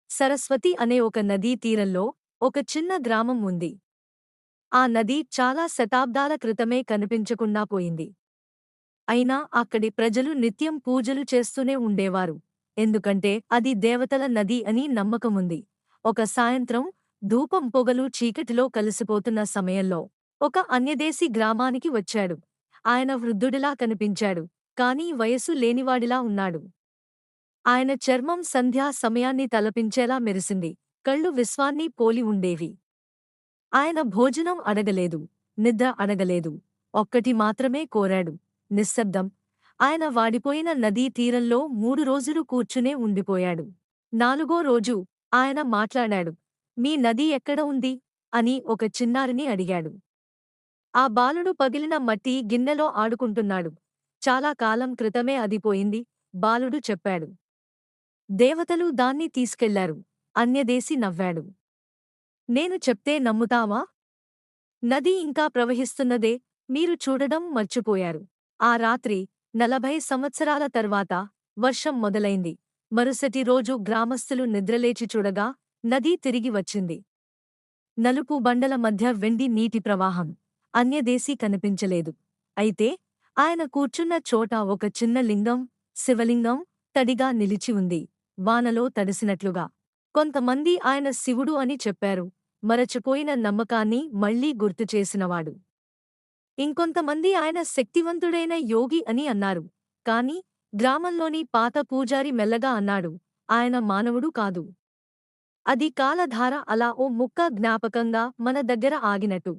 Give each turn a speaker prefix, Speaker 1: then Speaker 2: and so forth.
Speaker 1: సరస్వతి అనే ఒక నదీ తీరంలో ఒక చిన్న గ్రామం ఉంది. ఆ నది చాలా శతాబ్దాల క్రితమే కనిపించకుండా పోయింది. అయినా అక్కడి ప్రజలు నిత్యం పూజలు చేస్తూనే ఉండేవారు. ఎందుకంటే అది దేవతల నది అని నమ్మకముంది. ఒక సాయంత్రం ధూపం పొగలు చీకటిలో కలిసిపోతున్న సమయంలో ఒక అన్యదేశీ గ్రామానికి వచ్చాడు. ఆయన వృద్ధుడిలా కనిపించాడు, కానీ వయసు లేనివాడిలా ఉన్నాడు. ఆయన చర్మం సంధ్యా సమయాన్ని తలపించేలా మెరిసింది. కళ్ళు విశ్వాన్ని పోలి ఉండేవి. ఆయన భోజనం అడగలేదు, నిద్ర అడగలేదు. ఒక్కటి మాత్రమే కోరాడు: నిశ్శబ్దం. ఆయన వాడిపోయిన నదీ తీరంలో 3 రోజులు కూర్చునే ఉండిపోయాడు. నాలుగో రోజు ఆయన మాట్లాడాడు. మీ నది ఎక్కడ ఉంది అని ఒక చిన్నారిని అడిగాడు. ఆ బాలుడు పగిలిన మట్టి గిన్నెలో ఆడుకుంటున్నాడు. చాలా కాలం క్రితమే అది పోయింది, బాలుడు చెప్పాడు. దేవతలు దాన్ని తీసుకెళ్లారు. అన్యదేశి నవ్వాడు. నేను చెప్తే నమ్ముతావా? నది ఇంకా ప్రవహిస్తున్నదే, మీరు చూడడం మర్చిపోయారు. ఆ రాత్రి 40 సంవత్సరాల తర్వాత వర్షం మొదలైంది. మరుసటి రోజు గ్రామస్థులు నిద్రలేచి చూడగా నది తిరిగి వచ్చింది. నలుపు బండల మధ్య వెండి నీటి ప్రవాహం. అన్యదేశీ కనిపించలేదు. అయితే ఆయన కూర్చున్న చోట ఒక చిన్న లింగం, శివలింగం, తడిగా నిలిచి ఉంది, వానలో తడిసినట్లుగా. కొంతమంది ఆయన శివుడు అని చెప్పారు, మరచిపోయిన నమ్మకాన్ని మళ్లీ గుర్తుచేసినవాడు. ఇంకొంతమంది ఆయన శక్తివంతుడైన యోగి అని అన్నారు. కాని గ్రామంలోని పాత పూజారి మెల్లగా అన్నాడు, ఆయన మానవుడు కాదు. అది కాలధార, అలా ఓ ముక్క జ్ఞాపకంగా మన దగ్గర ఆగినట్టు.